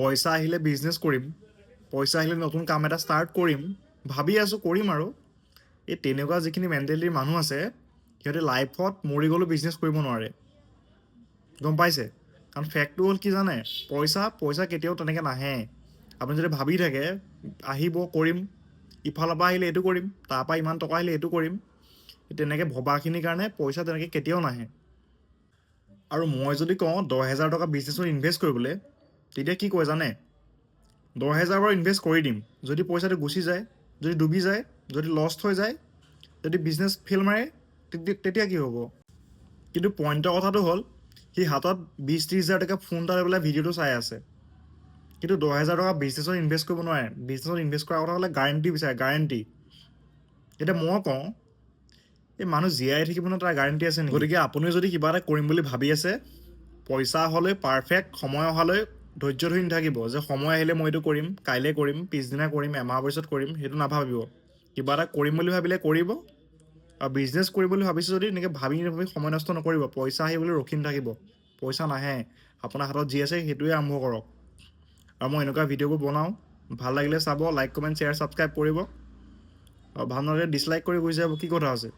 পইচা আহিলে বিজনেছ কৰিম, পইচা আহিলে নতুন কাম এটা ষ্টাৰ্ট কৰিম, ভাবি আছোঁ কৰিম আৰু। এই তেনেকুৱা যিখিনি মেণ্টেলিটিৰ মানুহ আছে সিহঁতে লাইফত মৰি গ'লেও বিজনেছ কৰিব নোৱাৰে, গম পাইছে? কাৰণ ফেক্টটো হ'ল কি জানে, পইচা কেতিয়াও তেনেকৈ নাহে। আপুনি যদি ভাবি থাকে আহিব কৰিম, ইফালৰ পৰা আহিলে এইটো কৰিম, তাৰপৰা ইমান টকা আহিলে এইটো কৰিম, তেনেকৈ ভবাখিনিৰ কাৰণে পইচা তেনেকৈ কেতিয়াও নাহে। আৰু মই যদি কওঁ 10,000 টকা বিজনেছত ইনভেষ্ট কৰিবলৈ, তেতিয়া কি কয় জানে? 10,000 বাৰু ইনভেষ্ট কৰি দিম, যদি পইচাটো গুচি যায়, যদি ডুবি যায়, যদি লষ্ট হৈ যায়, যদি বিজনেছ ফেইল মাৰে, তেতিয়া কি হ'ব? কিন্তু পইণ্টৰ কথাটো হ'ল সি হাতত 20-30 হাজাৰ টকা ফোন এটা লৈ পেলাই ভিডিঅ'টো চাই আছে, কিন্তু 10,000 টকা বিজনেছত ইনভেষ্ট কৰিব নোৱাৰে। বিজনেছত ইনভেষ্ট কৰাৰ কথা হ'লে গাৰেণ্টি বিচাৰে, গাৰেণ্টি। এতিয়া মই কওঁ এই মানুহ জীয়াই থাকিব ন, তাৰ গাৰেণ্টি আছে নেকি? গতিকে আপুনি যদি কিবা এটা কৰিম বুলি ভাবি আছে, পইচা হ'লে পাৰফেক্ট, সময় অহালৈ ধৈৰ্য ধৰি নাথাকিব যে সময় আহিলে মই এইটো কৰিম, কাইলৈ কৰিম, পিছদিনা কৰিম, এমাহৰ পিছত কৰিম, সেইটো নাভাবিব। কিবা এটা কৰিম বুলি ভাবিলে কৰিব, আৰু বিজনেছ কৰিম বুলি ভাবিছে যদি এনেকৈ ভাবি সময় নষ্ট নকৰিব। পইচা আহিবলৈ ৰখি নাথাকিব, পইচা নাহে। আপোনাৰ হাতত যি আছে সেইটোৱে আৰম্ভ কৰক। আৰু মই এনেকুৱা ভিডিঅ'বোৰ বনাওঁ, ভাল লাগিলে চাব, লাইক কমেণ্ট শ্বেয়াৰ ছাবস্ক্ৰাইব কৰিব, আৰু ভাল নালাগে ডিছলাইক কৰি গুচি যাব, কি কথা আছে?